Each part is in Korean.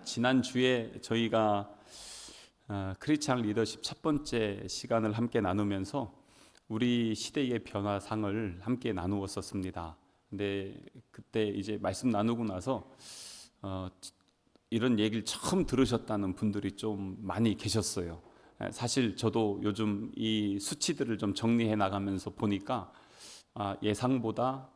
지난주에 저희가 크리스찬 리더십 첫 번째 시간을 함께 나누면서 우리 시대의 변화상을 함께 나누었었습니다. 근데 그때 이제 말씀 나누고 나서 이런 얘기를 처음 들으셨다는 분들이 좀 많이 계셨어요. 사실 저도 요즘 이 수치들을 좀 정리해 나가면서 보니까 예상보다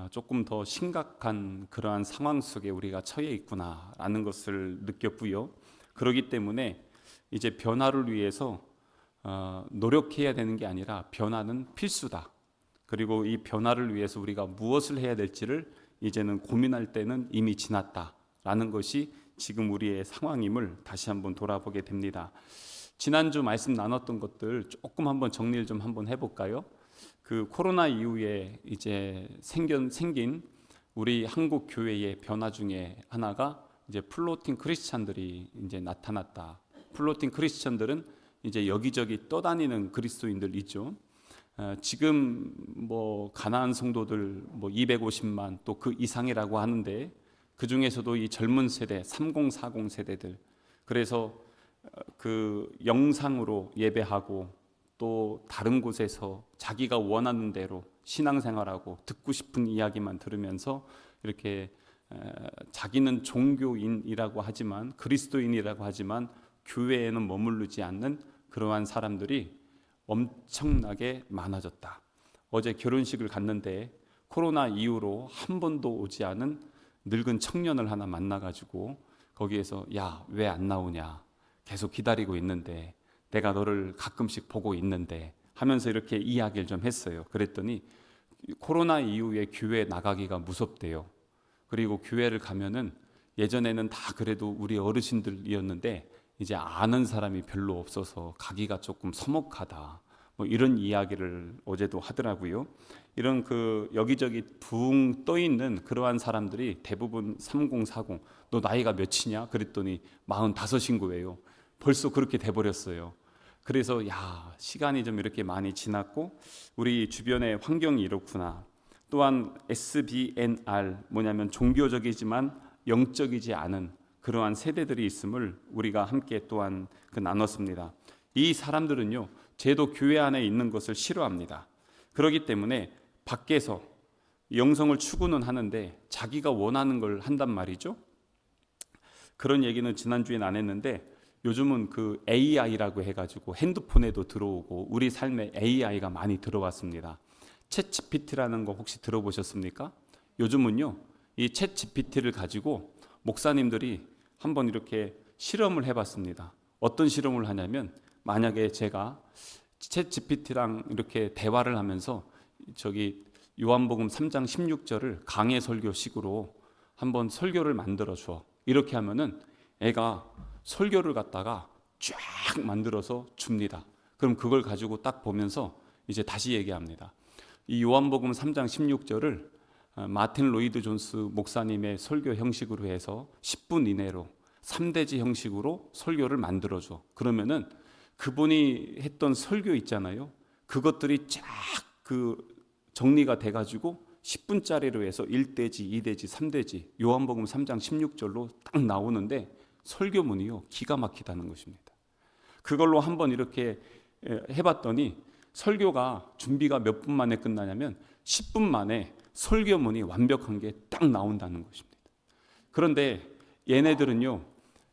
조금 더 심각한 그러한 상황 속에 우리가 처해 있구나라는 것을 느꼈고요. 그렇기 때문에 이제 변화를 위해서 노력해야 되는 게 아니라 변화는 필수다. 그리고 이 변화를 위해서 우리가 무엇을 해야 될지를 이제는 고민할 때는 이미 지났다라는 것이 지금 우리의 상황임을 다시 한번 돌아보게 됩니다. 지난주 말씀 나눴던 것들 조금 한번 정리를 좀 한번 해볼까요? 그 코로나 이후에 이제 생긴 우리 한국 교회의 변화 중에 하나가 이제 플로팅 크리스찬들이 이제 나타났다. 플로팅 크리스찬들은 이제 여기저기 떠다니는 그리스도인들이죠. 지금 뭐 가나안 성도들 뭐 250만 또 그 이상이라고 하는데 그 중에서도 이 젊은 세대 30, 40 세대들 그래서 그 영상으로 예배하고 또 다른 곳에서 자기가 원하는 대로 신앙생활하고 듣고 싶은 이야기만 들으면서 이렇게 자기는 종교인이라고 하지만 그리스도인이라고 하지만 교회에는 머무르지 않는 그러한 사람들이 엄청나게 많아졌다. 어제 결혼식을 갔는데 코로나 이후로 한 번도 오지 않은 늙은 청년을 하나 만나가지고 거기에서 야, 왜 안 나오냐 계속 기다리고 있는데 내가 너를 가끔씩 보고 있는데 하면서 이렇게 이야기를 좀 했어요. 그랬더니 코로나 이후에 교회 나가기가 무섭대요. 그리고 교회를 가면은 예전에는 다 그래도 우리 어르신들이었는데 이제 아는 사람이 별로 없어서 가기가 조금 서먹하다. 뭐 이런 이야기를 어제도 하더라고요. 이런 그 여기저기 붕 떠 있는 그러한 사람들이 대부분 30, 40. 너 나이가 몇이냐? 그랬더니 45인 거예요. 벌써 그렇게 돼 버렸어요. 그래서 야, 시간이 좀 이렇게 많이 지났고 우리 주변의 환경이 이렇구나. 또한 SBNR 뭐냐면 종교적이지만 영적이지 않은 그러한 세대들이 있음을 우리가 함께 또한 나눴습니다. 이 사람들은요, 쟤도 교회 안에 있는 것을 싫어합니다. 그렇기 때문에 밖에서 영성을 추구는 하는데 자기가 원하는 걸 한단 말이죠. 그런 얘기는 지난주엔 안 했는데 요즘은 그 AI라고 해가지고 핸드폰에도 들어오고 우리 삶에 AI가 많이 들어왔습니다. 챗 GPT라는 거 혹시 들어보셨습니까? 요즘은요, 이 챗 GPT를 가지고 목사님들이 한번 이렇게 실험을 해봤습니다. 어떤 실험을 하냐면 만약에 제가 챗 GPT랑 이렇게 대화를 하면서 저기 요한복음 3장 16절을 강해 설교식으로 한번 설교를 만들어 줘. 이렇게 하면은 애가 설교를 갖다가 쫙 만들어서 줍니다. 그럼 그걸 가지고 딱 보면서 이제 다시 얘기합니다. 이 요한복음 3장 16절을 마틴 로이드 존스 목사님의 설교 형식으로 해서 10분 이내로 3대지 형식으로 설교를 만들어줘. 그러면은 그분이 했던 설교 있잖아요. 그것들이 쫙 그 정리가 돼가지고 10분짜리로 해서 1대지, 2대지, 3대지 요한복음 3장 16절로 딱 나오는데 설교문이요 기가 막히다는 것입니다. 그걸로 한번 이렇게 해봤더니 설교가 준비가 몇 분 만에 끝나냐면 10분 만에 설교문이 완벽한 게 딱 나온다는 것입니다. 그런데 얘네들은요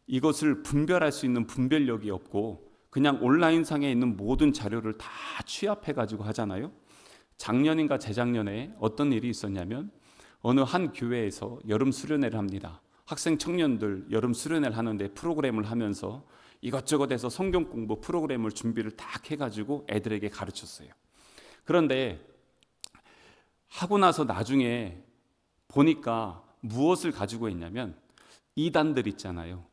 이것을 분별할 수 있는 분별력이 없고 그냥 온라인상에 있는 모든 자료를 다 취합해가지고 하잖아요. 작년인가 재작년에 어떤 일이 있었냐면 어느 한 교회에서 여름 수련회를 합니다. 학생 청년들 여름 수련회를 하는데 프로그램을 하면서 이것저것 해서 성경 공부 프로그램을 준비를 딱 해가지고 애들에게 가르쳤어요. 그런데 하고 나서 나중에 보니까 무엇을 가지고 있냐면 이단들 있잖아요.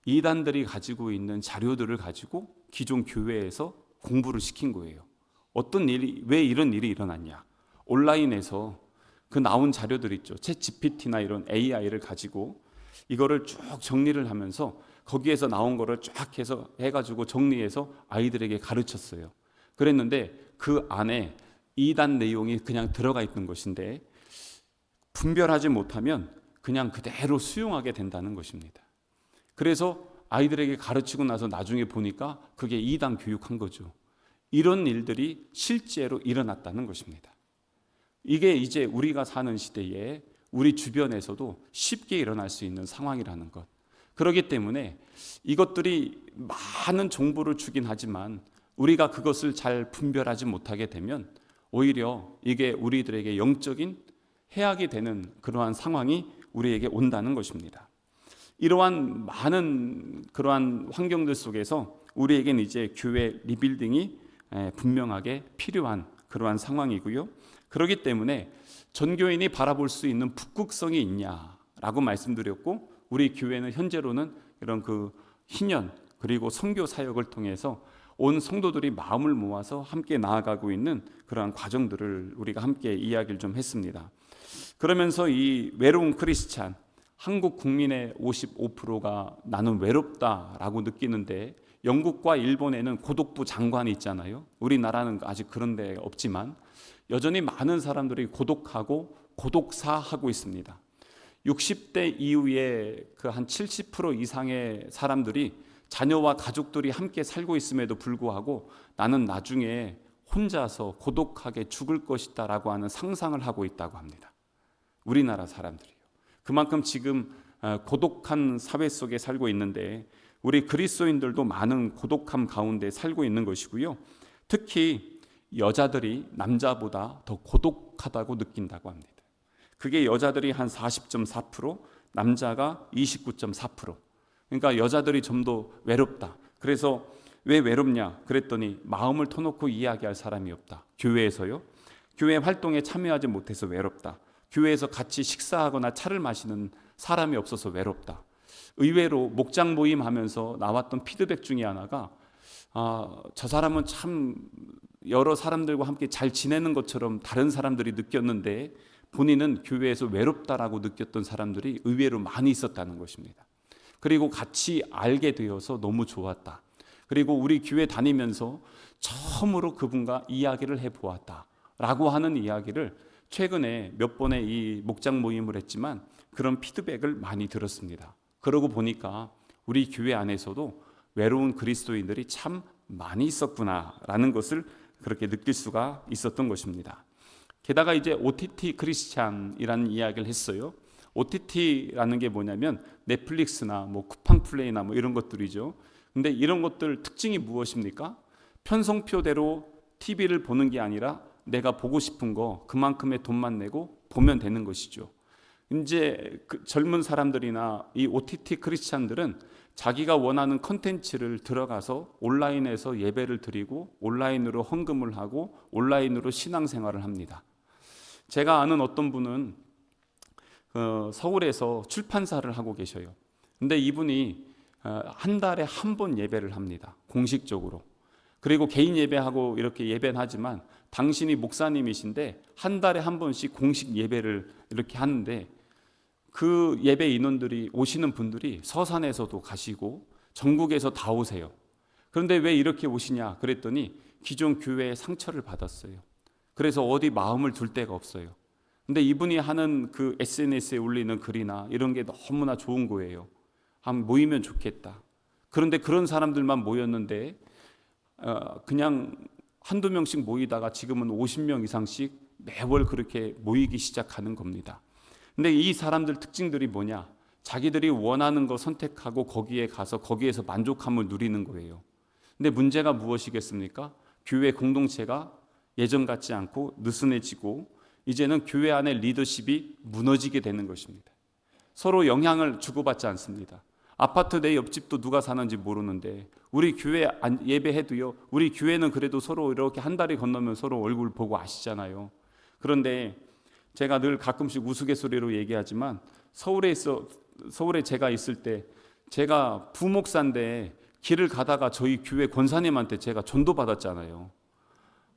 이단들이 가지고 있는 자료들을 가지고 기존 교회에서 공부를 시킨 거예요. 어떤 일이 왜 이런 일이 일어났냐? 온라인에서 그 나온 자료들 있죠. 챗 GPT나 이런 AI를 가지고 이거를 쭉 정리를 하면서 거기에서 나온 거를 쫙 해서 해가지고 정리해서 아이들에게 가르쳤어요. 그랬는데 그 안에 이단 내용이 그냥 들어가 있는 것인데 분별하지 못하면 그냥 그대로 수용하게 된다는 것입니다. 그래서 아이들에게 가르치고 나서 나중에 보니까 그게 이단 교육한 거죠. 이런 일들이 실제로 일어났다는 것입니다. 이게 이제 우리가 사는 시대에 우리 주변에서도 쉽게 일어날 수 있는 상황이라는 것. 그렇기 때문에 이것들이 많은 정보를 주긴 하지만 우리가 그것을 잘 분별하지 못하게 되면 오히려 이게 우리들에게 영적인 해악이 되는 그러한 상황이 우리에게 온다는 것입니다. 이러한 많은 그러한 환경들 속에서 우리에게는 이제 교회 리빌딩이 분명하게 필요한 그러한 상황이고요. 그렇기 때문에 전교인이 바라볼 수 있는 북극성이 있냐라고 말씀드렸고, 우리 교회는 현재로는 이런 그 희년 그리고 선교 사역을 통해서 온 성도들이 마음을 모아서 함께 나아가고 있는 그러한 과정들을 우리가 함께 이야기를 좀 했습니다. 그러면서 이 외로운 크리스찬, 한국 국민의 55%가 나는 외롭다라고 느끼는데, 영국과 일본에는 고독부 장관이 있잖아요. 우리나라는 아직 그런 데 없지만 여전히 많은 사람들이 고독하고 고독사하고 있습니다. 60대 이후에 그 한 70% 이상의 사람들이 자녀와 가족들이 함께 살고 있음에도 불구하고 나는 나중에 혼자서 고독하게 죽을 것이다 라고 하는 상상을 하고 있다고 합니다. 우리나라 사람들이요. 그만큼 지금 고독한 사회 속에 살고 있는데, 우리 그리스도인들도 많은 고독함 가운데 살고 있는 것이고요. 특히 여자들이 남자보다 더 고독하다고 느낀다고 합니다. 그게 여자들이 한 40.4%, 남자가 29.4%. 그러니까 여자들이 좀 더 외롭다. 그래서 왜 외롭냐 그랬더니 마음을 터놓고 이야기할 사람이 없다. 교회에서요. 교회 활동에 참여하지 못해서 외롭다. 교회에서 같이 식사하거나 차를 마시는 사람이 없어서 외롭다. 의외로 목장 모임 하면서 나왔던 피드백 중에 하나가 저 사람은 참 여러 사람들과 함께 잘 지내는 것처럼 다른 사람들이 느꼈는데 본인은 교회에서 외롭다라고 느꼈던 사람들이 의외로 많이 있었다는 것입니다. 그리고 같이 알게 되어서 너무 좋았다. 그리고 우리 교회 다니면서 처음으로 그분과 이야기를 해보았다라고 하는 이야기를 최근에 몇 번의 이 목장 모임을 했지만 그런 피드백을 많이 들었습니다. 그러고 보니까 우리 교회 안에서도 외로운 그리스도인들이 참 많이 있었구나라는 것을 그렇게 느낄 수가 있었던 것입니다. 게다가 이제 OTT 크리스찬이라는 이야기를 했어요. OTT라는 게 뭐냐면 넷플릭스나 뭐 쿠팡 플레이나 뭐 이런 것들이죠. 근데 이런 것들 특징이 무엇입니까? 편성표대로 TV를 보는 게 아니라 내가 보고 싶은 거 그만큼의 돈만 내고 보면 되는 것이죠. 이제 그 젊은 사람들이나 이 OTT 크리스찬들은 자기가 원하는 컨텐츠를 들어가서 온라인에서 예배를 드리고 온라인으로 헌금을 하고 온라인으로 신앙생활을 합니다. 제가 아는 어떤 분은 서울에서 출판사를 하고 계셔요. 근데 이분이 한 달에 한 번 예배를 합니다. 공식적으로. 그리고 개인 예배하고 이렇게 예배는 하지만 당신이 목사님이신데 한 달에 한 번씩 공식 예배를 이렇게 하는데, 그 예배 인원들이 오시는 분들이 서산에서도 가시고 전국에서 다 오세요. 그런데 왜 이렇게 오시냐 그랬더니 기존 교회에 상처를 받았어요. 그래서 어디 마음을 둘 데가 없어요. 근데 이분이 하는 그 SNS에 올리는 글이나 이런 게 너무나 좋은 거예요. 한번 모이면 좋겠다. 그런데 그런 사람들만 모였는데 그냥 한두 명씩 모이다가 지금은 50명 이상씩 매월 그렇게 모이기 시작하는 겁니다. 근데 이 사람들 특징들이 뭐냐? 자기들이 원하는 거 선택하고 거기에 가서 거기에서 만족함을 누리는 거예요. 근데 문제가 무엇이겠습니까? 교회 공동체가 예전 같지 않고 느슨해지고 이제는 교회 안의 리더십이 무너지게 되는 것입니다. 서로 영향을 주고받지 않습니다. 아파트 내 옆집도 누가 사는지 모르는데 우리 교회 예배해도요, 우리 교회는 그래도 서로 이렇게 한 달이 건너면 서로 얼굴 보고 아시잖아요. 그런데 제가 늘 가끔씩 우스갯소리로 얘기하지만 서울에 제가 있을 때 제가 부목사인데 길을 가다가 저희 교회 권사님한테 제가 전도받았잖아요.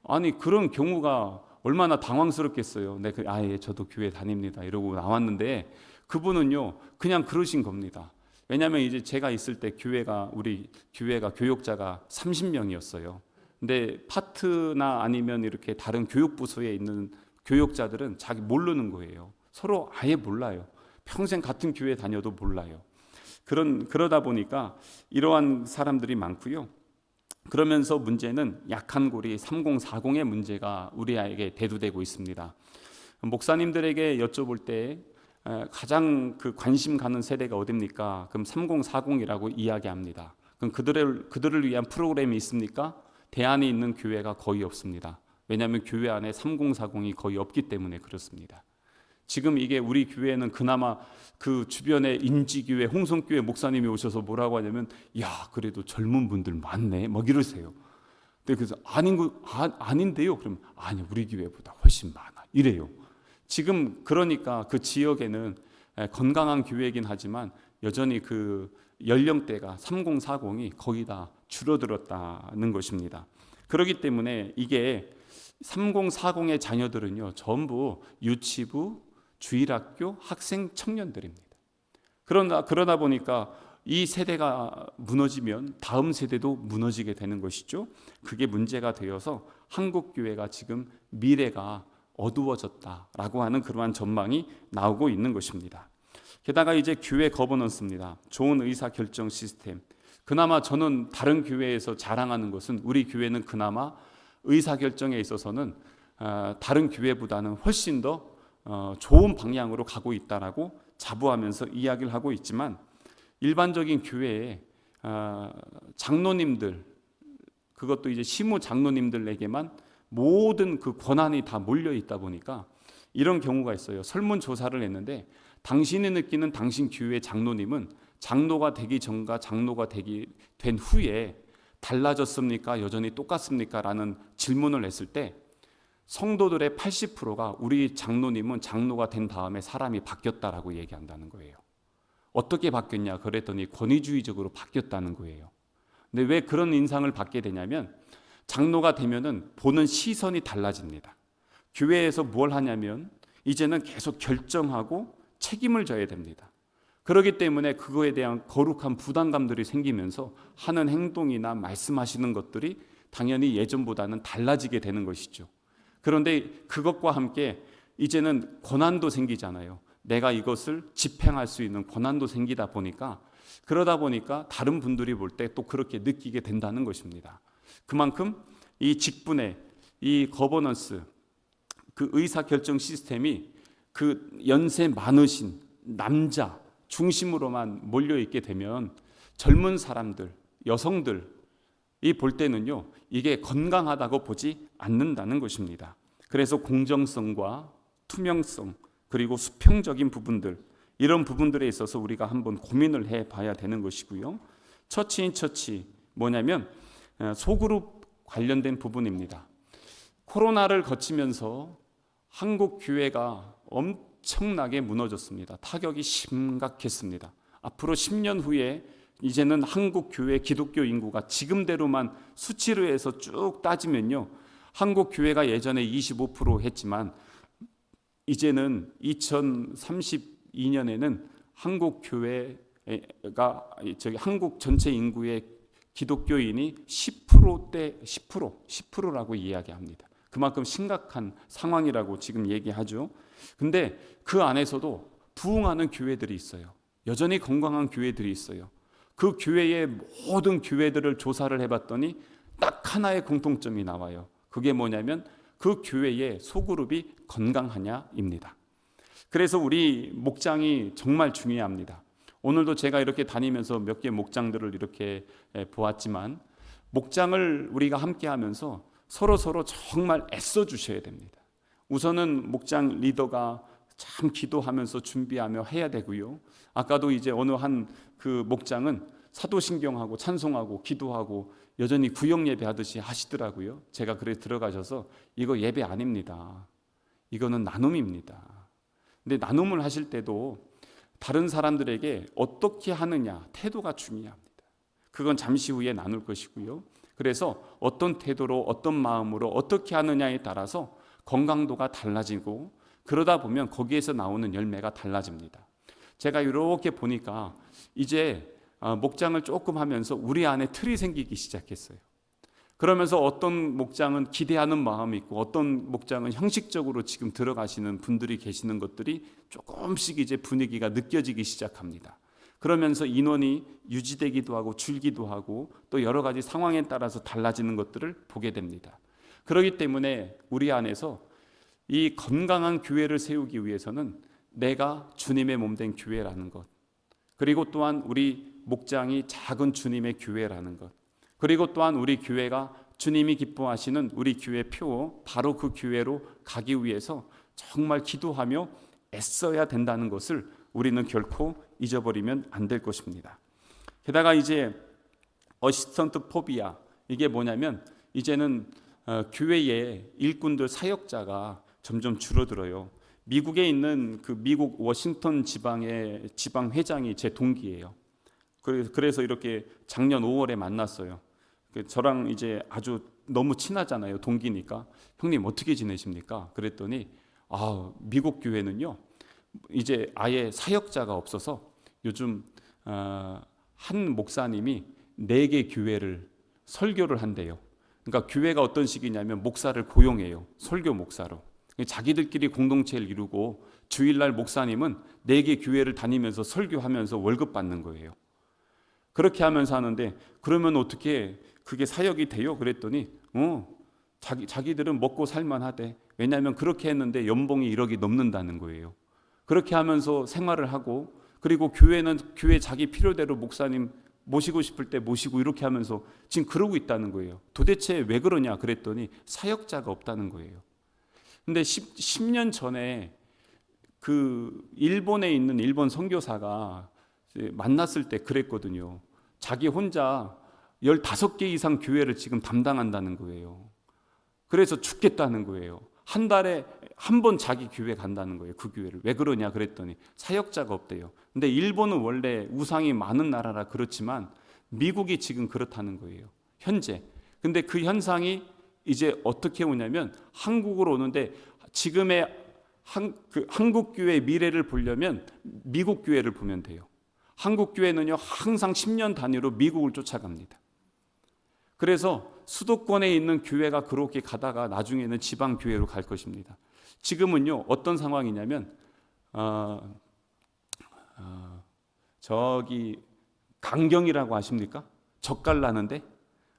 아니 그런 경우가 얼마나 당황스럽겠어요. 네, 예, 저도 교회 다닙니다 이러고 나왔는데 그분은요 그냥 그러신 겁니다. 왜냐하면 이제 제가 있을 때 우리 교회가 교역자가 30명이었어요. 근데 파트나 아니면 이렇게 다른 교육부서에 있는 교역자들은 자기 모르는 거예요. 서로 아예 몰라요. 평생 같은 교회 다녀도 몰라요. 그러다 보니까 이러한 사람들이 많고요. 그러면서 문제는 약한 고리 3040의 문제가 우리에게 대두되고 있습니다. 목사님들에게 여쭤볼 때 가장 그 관심 가는 세대가 어딥니까? 그럼 3040이라고 이야기합니다. 그럼 그들을 위한 프로그램이 있습니까? 대안이 있는 교회가 거의 없습니다. 왜냐하면 교회 안에 3040이 거의 없기 때문에 그렇습니다. 지금 이게 우리 교회는 그나마 그 주변에 인지교회, 홍성교회 목사님이 오셔서 뭐라고 하냐면, 야, 그래도 젊은 분들 많네, 막 이러세요. 근데 그래서 아닌데요? 그럼 아니, 우리 교회보다 훨씬 많아, 이래요. 지금 그러니까 그 지역에는 건강한 교회이긴 하지만 여전히 그 연령대가 3040이 거의 다 줄어들었다는 것입니다. 그렇기 때문에 이게 3040의 자녀들은요, 전부 유치부, 주일학교, 학생, 청년들입니다. 그러다 보니까 이 세대가 무너지면 다음 세대도 무너지게 되는 것이죠. 그게 문제가 되어서 한국 교회가 지금 미래가 어두워졌다라고 하는 그러한 전망이 나오고 있는 것입니다. 게다가 이제 교회 거버넌스입니다. 좋은 의사 결정 시스템. 그나마 저는 다른 교회에서 자랑하는 것은 우리 교회는 그나마 의사 결정에 있어서는 다른 교회보다는 훨씬 더 좋은 방향으로 가고 있다라고 자부하면서 이야기를 하고 있지만, 일반적인 교회에 장로님들, 그것도 이제 시무 장로님들에게만 모든 그 권한이 다 몰려 있다 보니까 이런 경우가 있어요. 설문조사를 했는데 당신이 느끼는 당신 교회 장로님은 장로가 되기 전과 장로가 된 후에 달라졌습니까? 여전히 똑같습니까? 라는 질문을 했을 때 성도들의 80%가 우리 장로님은 장로가 된 다음에 사람이 바뀌었다라고 얘기한다는 거예요. 어떻게 바뀌었냐 그랬더니 권위주의적으로 바뀌었다는 거예요. 근데 왜 그런 인상을 받게 되냐면, 장로가 되면은 보는 시선이 달라집니다. 교회에서 뭘 하냐면 이제는 계속 결정하고 책임을 져야 됩니다. 그렇기 때문에 그거에 대한 거룩한 부담감들이 생기면서 하는 행동이나 말씀하시는 것들이 당연히 예전보다는 달라지게 되는 것이죠. 그런데 그것과 함께 이제는 권한도 생기잖아요. 내가 이것을 집행할 수 있는 권한도 생기다 보니까, 그러다 보니까 다른 분들이 볼 때 또 그렇게 느끼게 된다는 것입니다. 그만큼 이 직분의 이 거버넌스, 그 의사결정 시스템이 그 연세 많으신 남자 중심으로만 몰려있게 되면 젊은 사람들, 여성들이 볼 때는요, 이게 건강하다고 보지 않는다는 것입니다. 그래서 공정성과 투명성, 그리고 수평적인 부분들, 이런 부분들에 있어서 우리가 한번 고민을 해봐야 되는 것이고요. 처치인 처치, 뭐냐면 소그룹 관련된 부분입니다. 코로나를 거치면서 한국 교회가 엄청나게 무너졌습니다. 타격이 심각했습니다. 앞으로 10년 후에 이제는 한국 교회 기독교 인구가 지금대로만 수치로 해서 쭉 따지면요, 한국 교회가 예전에 25% 했지만 이제는 2032년에는 한국 교회가 한국 전체 인구의 기독교인이 10%라고 이야기합니다. 그만큼 심각한 상황이라고 지금 얘기하죠. 근데 그 안에서도 부흥하는 교회들이 있어요. 여전히 건강한 교회들이 있어요. 그 교회의 모든 교회들을 조사를 해봤더니 딱 하나의 공통점이 나와요. 그게 뭐냐면 그 교회의 소그룹이 건강하냐입니다. 그래서 우리 목장이 정말 중요합니다. 오늘도 제가 이렇게 다니면서 몇 개 목장들을 이렇게 보았지만, 목장을 우리가 함께 하면서 서로 정말 애써 주셔야 됩니다. 우선은 목장 리더가 참 기도하면서 준비하며 해야 되고요. 아까도 이제 어느 한 그 목장은 사도신경하고 찬송하고 기도하고 여전히 구역 예배 하듯이 하시더라고요. 제가 그래 들어가셔서 이거 예배 아닙니다. 이거는 나눔입니다. 근데 나눔을 하실 때도 다른 사람들에게 어떻게 하느냐, 태도가 중요합니다. 그건 잠시 후에 나눌 것이고요. 그래서 어떤 태도로, 어떤 마음으로 어떻게 하느냐에 따라서 건강도가 달라지고, 그러다 보면 거기에서 나오는 열매가 달라집니다. 제가 이렇게 보니까 이제 목장을 조금 하면서 우리 안에 틀이 생기기 시작했어요. 그러면서 어떤 목장은 기대하는 마음이 있고, 어떤 목장은 형식적으로 지금 들어가시는 분들이 계시는 것들이 조금씩 이제 분위기가 느껴지기 시작합니다. 그러면서 인원이 유지되기도 하고 줄기도 하고 또 여러 가지 상황에 따라서 달라지는 것들을 보게 됩니다. 그렇기 때문에 우리 안에서 이 건강한 교회를 세우기 위해서는 내가 주님의 몸된 교회라는 것, 그리고 또한 우리 목장이 작은 주님의 교회라는 것, 그리고 또한 우리 교회가 주님이 기뻐하시는 우리 교회 표, 바로 그 교회로 가기 위해서 정말 기도하며 애써야 된다는 것을 우리는 결코 잊어버리면 안 될 것입니다. 게다가 이제 어시스턴트 포비아, 이게 뭐냐면 이제는 교회의 일꾼들 사역자가 점점 줄어들어요. 미국에 있는 그 미국 워싱턴 지방의 지방 회장이 제 동기예요. 그래서 이렇게 작년 5월에 만났어요. 저랑 이제 아주 너무 친하잖아요. 동기니까. 형님 어떻게 지내십니까? 그랬더니 미국 교회는요 이제 아예 사역자가 없어서 요즘 한 목사님이 4개 교회를 설교를 한대요. 그러니까 교회가 어떤 식이냐면 목사를 고용해요. 설교 목사로. 자기들끼리 공동체를 이루고 주일날 목사님은 4개 교회를 다니면서 설교하면서 월급 받는 거예요. 그렇게 하면서 하는데 그러면 어떻게 그게 사역이 돼요? 그랬더니 자기들은 먹고 살만하대. 왜냐하면 그렇게 했는데 연봉이 1억이 넘는다는 거예요. 그렇게 하면서 생활을 하고, 그리고 교회는 교회 자기 필요대로 목사님 모시고 싶을 때 모시고 이렇게 하면서 지금 그러고 있다는 거예요. 도대체 왜 그러냐 그랬더니 사역자가 없다는 거예요. 근데 10년 전에 그 일본에 있는 일본 선교사가 만났을 때 그랬거든요. 자기 혼자 15개 이상 교회를 지금 담당한다는 거예요. 그래서 죽겠다는 거예요. 한 달에 한 번 자기 교회 간다는 거예요. 그 교회를. 왜 그러냐 그랬더니 사역자가 없대요. 근데 일본은 원래 우상이 많은 나라라 그렇지만 미국이 지금 그렇다는 거예요. 현재. 근데 그 현상이 이제 어떻게 오냐면 한국으로 오는데, 지금의 한국 교회의 미래를 보려면 미국 교회를 보면 돼요. 한국 교회는요 항상 10년 단위로 미국을 쫓아갑니다. 그래서 수도권에 있는 교회가 그렇게 가다가 나중에는 지방 교회로 갈 것입니다. 지금은요 어떤 상황이냐면 저기 강경이라고 아십니까? 젓갈 나는데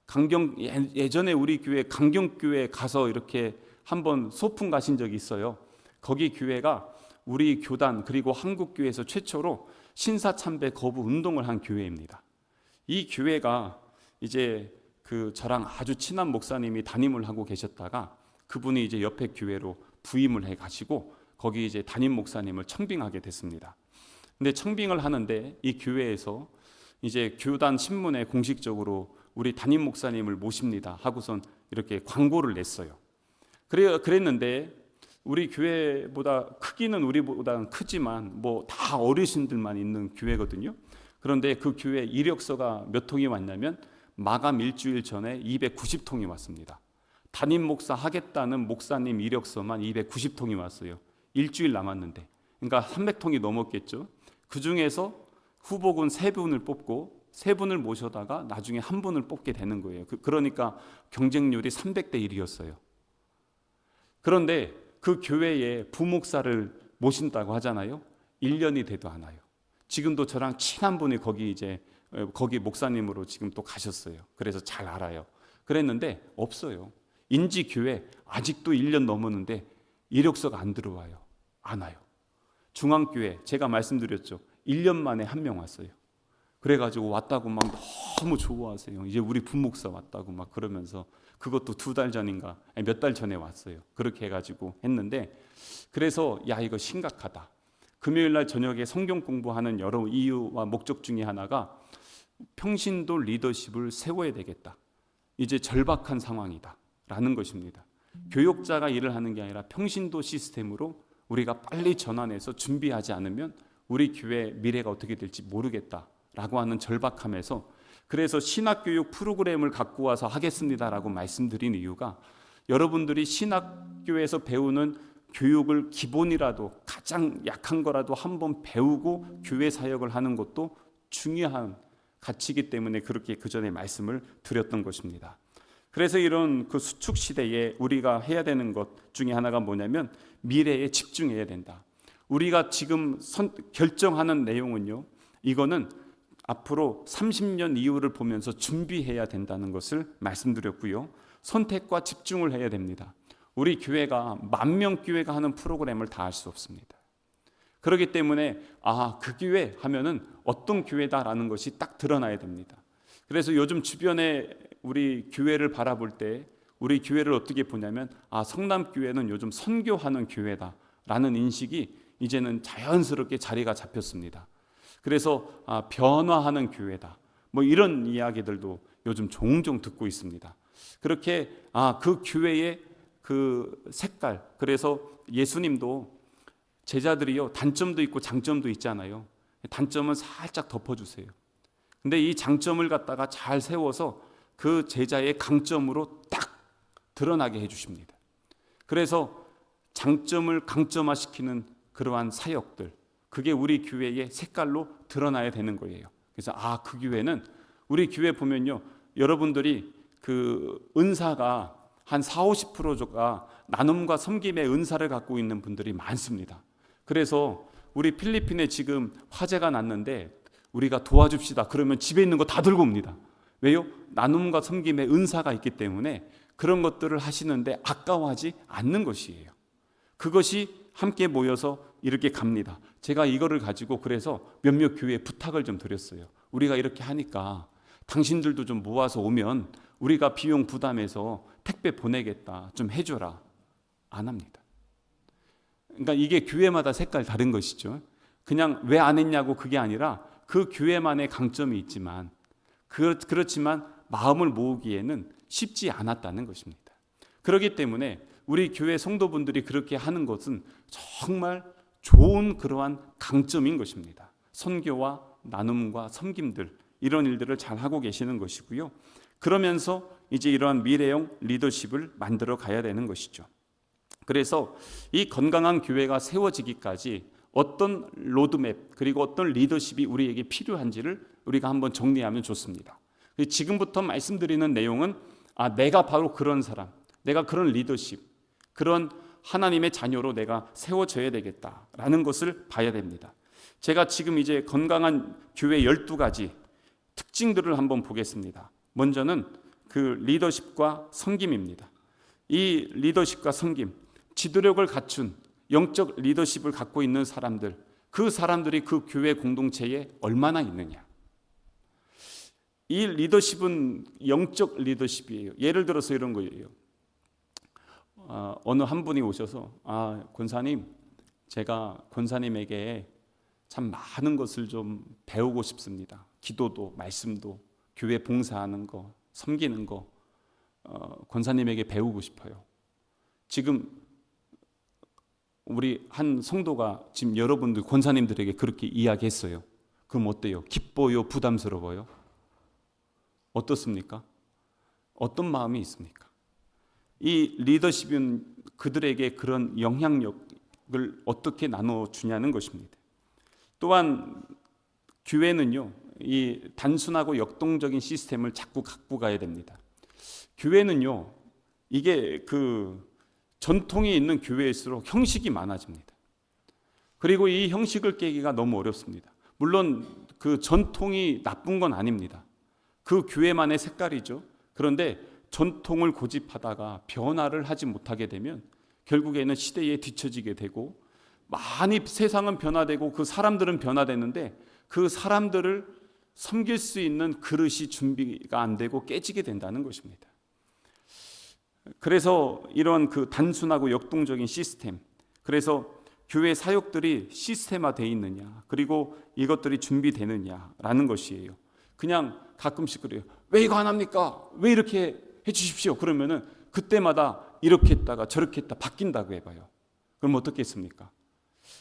강경, 예전에 우리 교회 강경교회 가서 이렇게 한번 소풍 가신 적이 있어요. 거기 교회가 우리 교단 그리고 한국교회에서 최초로 신사참배 거부 운동을 한 교회입니다. 이 교회가 이제 저랑 아주 친한 목사님이 담임을 하고 계셨다가 그분이 이제 옆에 교회로 부임을 해 가시고 거기 이제 담임 목사님을 청빙하게 됐습니다. 근데 청빙을 하는데 이 교회에서 이제 교단 신문에 공식적으로 우리 담임 목사님을 모십니다 하고선 이렇게 광고를 냈어요. 그랬는데 우리 교회보다 크기는 우리보다는 크지만 뭐 다 어르신들만 있는 교회거든요. 그런데 그 교회 이력서가 몇 통이 왔냐면 마감 일주일 전에 290통이 왔습니다. 담임 목사 하겠다는 목사님 이력서만 290통이 왔어요. 일주일 남았는데. 그러니까 300통이 넘었겠죠. 그 중에서 후보군 3분을 뽑고 3분을 모셔다가 나중에 1분을 뽑게 되는 거예요. 그러니까 경쟁률이 300대 1이었어요. 그런데 그 교회에 부목사를 모신다고 하잖아요. 1년이 돼도 않아요. 지금도 저랑 친한 분이 거기 목사님으로 지금 또 가셨어요. 그래서 잘 알아요. 그랬는데 없어요. 인지교회 아직도 1년 넘었는데 이력서가 안 들어와요. 안 와요. 중앙교회 제가 말씀드렸죠. 1년 만에 1명 왔어요. 그래가지고 왔다고 막 너무 좋아하세요. 이제 우리 부목사 왔다고 막 그러면서, 그것도 2달 전인가 몇 달 전에 왔어요. 그렇게 해가지고 했는데, 그래서 이거 심각하다. 금요일날 저녁에 성경 공부하는 여러 이유와 목적 중에 하나가 평신도 리더십을 세워야 되겠다. 이제 절박한 상황이다 라는 것입니다. 교역자가 일을 하는 게 아니라 평신도 시스템으로 우리가 빨리 전환해서 준비하지 않으면 우리 교회 미래가 어떻게 될지 모르겠다라고 하는 절박함에서, 그래서 신학교육 프로그램을 갖고 와서 하겠습니다라고 말씀드린 이유가, 여러분들이 신학교에서 배우는 교육을 기본이라도 가장 약한 거라도 한번 배우고 교회 사역을 하는 것도 중요한 가치이기 때문에 그렇게 그 전에 말씀을 드렸던 것입니다. 그래서 이런 그 수축 시대에 우리가 해야 되는 것 중에 하나가 뭐냐면 미래에 집중해야 된다. 우리가 지금 결정하는 내용은요, 이거는 앞으로 30년 이후를 보면서 준비해야 된다는 것을 말씀드렸고요. 선택과 집중을 해야 됩니다. 우리 교회가 10,000명 교회가 하는 프로그램을 다 할 수 없습니다. 그렇기 때문에 그 교회 하면은 어떤 교회다라는 것이 딱 드러나야 됩니다. 그래서 요즘 주변에 우리 교회를 바라볼 때 우리 교회를 어떻게 보냐면 성남교회는 요즘 선교하는 교회다라는 인식이 이제는 자연스럽게 자리가 잡혔습니다. 그래서 변화하는 교회다, 뭐 이런 이야기들도 요즘 종종 듣고 있습니다. 그렇게 그 교회의 그 색깔, 그래서 예수님도 제자들이요, 단점도 있고 장점도 있잖아요. 단점은 살짝 덮어주세요. 근데 이 장점을 갖다가 잘 세워서 그 제자의 강점으로 딱 드러나게 해주십니다. 그래서 장점을 강점화시키는 그러한 사역들, 그게 우리 교회의 색깔로 드러나야 되는 거예요. 그래서 그 교회는, 우리 교회 보면요, 여러분들이 그 은사가 한 40-50%가 나눔과 섬김의 은사를 갖고 있는 분들이 많습니다. 그래서 우리 필리핀에 지금 화재가 났는데 우리가 도와줍시다 그러면 집에 있는 거 다 들고 옵니다. 왜요? 나눔과 섬김의 은사가 있기 때문에 그런 것들을 하시는데 아까워하지 않는 것이에요. 그것이 함께 모여서 이렇게 갑니다. 제가 이거를 가지고 그래서 몇몇 교회에 부탁을 좀 드렸어요. 우리가 이렇게 하니까 당신들도 좀 모아서 오면 우리가 비용 부담해서 택배 보내겠다, 좀 해줘라. 안 합니다. 그러니까 이게 교회마다 색깔 다른 것이죠. 그냥 왜 안 했냐고 그게 아니라 그 교회만의 강점이 있지만 그렇지만 마음을 모으기에는 쉽지 않았다는 것입니다. 그렇기 때문에 우리 교회 성도분들이 그렇게 하는 것은 정말 좋은 그러한 강점인 것입니다. 선교와 나눔과 섬김들, 이런 일들을 잘 하고 계시는 것이고요. 그러면서 이제 이러한 미래형 리더십을 만들어 가야 되는 것이죠. 그래서 이 건강한 교회가 세워지기까지 어떤 로드맵, 그리고 어떤 리더십이 우리에게 필요한지를 우리가 한번 정리하면 좋습니다. 지금부터 말씀드리는 내용은 내가 바로 그런 사람, 내가 그런 리더십, 그런 하나님의 자녀로 내가 세워져야 되겠다라는 것을 봐야 됩니다. 제가 지금 이제 건강한 교회 12가지 특징들을 한번 보겠습니다. 먼저는 그 리더십과 섬김입니다. 이 리더십과 섬김, 지도력을 갖춘 영적 리더십을 갖고 있는 사람들, 그 사람들이 그 교회 공동체에 얼마나 있느냐. 이 리더십은 영적 리더십이에요. 예를 들어서 이런 거예요. 어느 한 분이 오셔서 권사님, 제가 권사님에게 참 많은 것을 좀 배우고 싶습니다. 기도도 말씀도 교회 봉사하는 거, 섬기는 거 권사님에게 배우고 싶어요. 지금 우리 한 성도가 지금 여러분들 권사님들에게 그렇게 이야기했어요. 그럼 어때요? 기뻐요? 부담스러워요? 어떻습니까? 어떤 마음이 있습니까? 이 리더십은 그들에게 그런 영향력을 어떻게 나눠주냐는 것입니다. 또한 교회는요, 이 단순하고 역동적인 시스템을 자꾸 갖고 가야 됩니다. 교회는요, 이게 그 전통이 있는 교회일수록 형식이 많아집니다. 그리고 이 형식을 깨기가 너무 어렵습니다. 물론 그 전통이 나쁜 건 아닙니다. 그 교회만의 색깔이죠. 그런데 전통을 고집하다가 변화를 하지 못하게 되면 결국에는 시대에 뒤처지게 되고, 많이 세상은 변화되고 그 사람들은 변화되는데 그 사람들을 섬길 수 있는 그릇이 준비가 안 되고 깨지게 된다는 것입니다. 그래서 이런 그 단순하고 역동적인 시스템, 그래서 교회 사역들이 시스템화되어 있느냐, 그리고 이것들이 준비되느냐라는 것이에요. 그냥 가끔씩 그래요. 왜 이거 안 합니까? 왜 이렇게 해주십시오. 그러면은 그때마다 이렇게 했다가 저렇게 했다 바뀐다고 해봐요. 그럼 어떻겠습니까?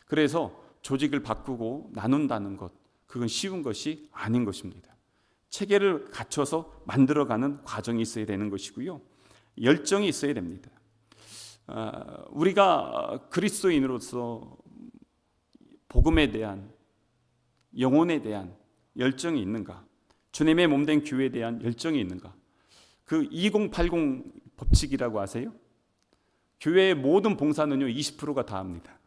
그래서 조직을 바꾸고 나눈다는 것, 그건 쉬운 것이 아닌 것입니다. 체계를 갖춰서 만들어가는 과정이 있어야 되는 것이고요. 열정이 있어야 됩니다. 우리가 그리스도인으로서 복음에 대한, 영혼에 대한 열정이 있는가? 주님의 몸된 교회에 대한 열정이 있는가? 그 2080 법칙이라고 아세요? 교회의 모든 봉사는요 20%가 다 합니다.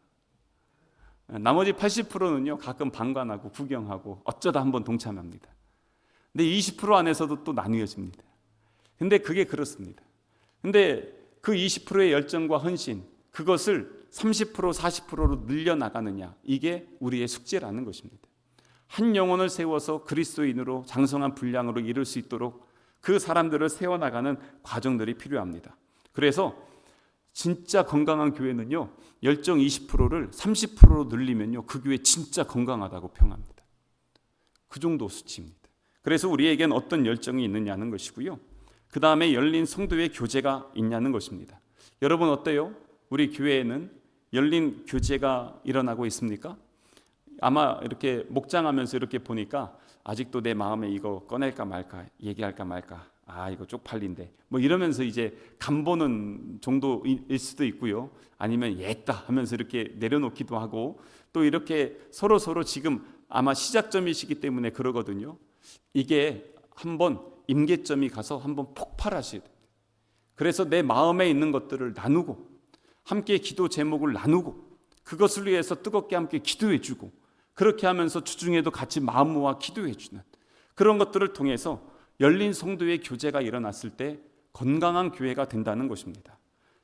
나머지 80%는요 가끔 방관하고 구경하고 어쩌다 한번 동참합니다. 근데 20% 안에서도 또 나뉘어집니다. 근데 그게 그렇습니다. 근데 그 20%의 열정과 헌신, 그것을 30% 40%로 늘려나가느냐, 이게 우리의 숙제라는 것입니다. 한 영혼을 세워서 그리스도인으로 장성한 분량으로 이룰 수 있도록 그 사람들을 세워나가는 과정들이 필요합니다. 그래서 진짜 건강한 교회는요, 열정 20%를 30%로 늘리면요, 그 교회 진짜 건강하다고 평합니다. 그 정도 수치입니다. 그래서 우리에겐 어떤 열정이 있느냐는 것이고요, 그 다음에 열린 성도의 교제가 있냐는 것입니다. 여러분 어때요? 우리 교회에는 열린 교제가 일어나고 있습니까? 아마 이렇게 목장하면서 이렇게 보니까 아직도 내 마음에 이거 꺼낼까 말까, 얘기할까 말까, 이거 쪽팔린데 뭐 이러면서 이제 간보는 정도일 수도 있고요, 아니면 옛다 하면서 이렇게 내려놓기도 하고, 또 이렇게 서로 지금 아마 시작점이시기 때문에 그러거든요. 이게 한번 임계점이 가서 한번 폭발하셔야 됩니다. 그래서 내 마음에 있는 것들을 나누고 함께 기도 제목을 나누고 그것을 위해서 뜨겁게 함께 기도해주고, 그렇게 하면서 주중에도 같이 마음 모아 기도해주는 그런 것들을 통해서 열린 성도의 교제가 일어났을 때 건강한 교회가 된다는 것입니다.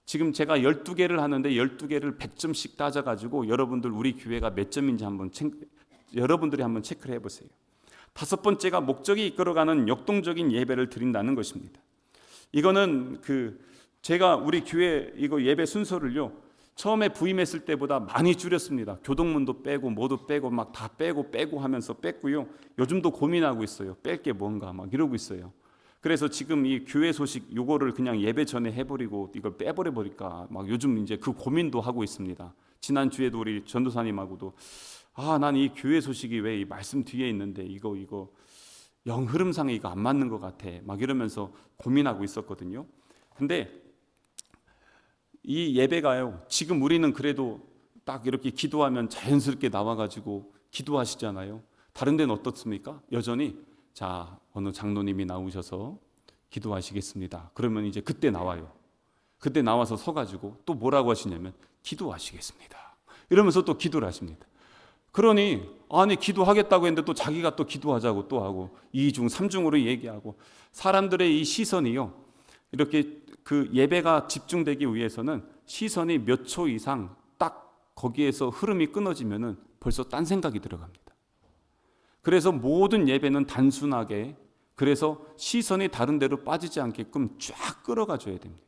지금 제가 12개를 하는데 12개를 100점씩 따져가지고 여러분들 우리 교회가 몇 점인지 여러분들이 한번 체크를 해보세요. 5번째가 목적이 이끌어가는 역동적인 예배를 드린다는 것입니다. 이거는 제가 우리 교회 이거 예배 순서를요, 처음에 부임했을 때보다 많이 줄였습니다. 교동문도 빼고 뭐도 빼고 막 다 빼고 하면서 뺐고요. 요즘도 고민하고 있어요. 뺄 게 뭔가 막 이러고 있어요. 그래서 지금 이 교회 소식 요거를 그냥 예배 전에 해버리고 이걸 빼버려 버릴까 막 요즘 이제 그 고민도 하고 있습니다. 지난주에도 우리 전도사님하고도 난 이 교회 소식이 왜 이 말씀 뒤에 있는데 이거 영 흐름상에 이거 안 맞는 것 같아 막 이러면서 고민하고 있었거든요. 근데 이 예배가요, 지금 우리는 그래도 딱 이렇게 기도하면 자연스럽게 나와가지고 기도하시잖아요. 다른 데는 어떻습니까? 여전히 자, 어느 장로님이 나오셔서 기도하시겠습니다. 그러면 이제 그때 나와요. 그때 나와서 서가지고 또 뭐라고 하시냐면 기도하시겠습니다. 이러면서 또 기도를 하십니다. 그러니 아니 기도하겠다고 했는데 또 자기가 또 기도하자고 또 하고 2중 3중으로 얘기하고, 사람들의 이 시선이요, 이렇게 그 예배가 집중되기 위해서는 시선이 몇 초 이상 딱 거기에서 흐름이 끊어지면은 벌써 딴 생각이 들어갑니다. 그래서 모든 예배는 단순하게, 그래서 시선이 다른 데로 빠지지 않게끔 쫙 끌어가 줘야 됩니다.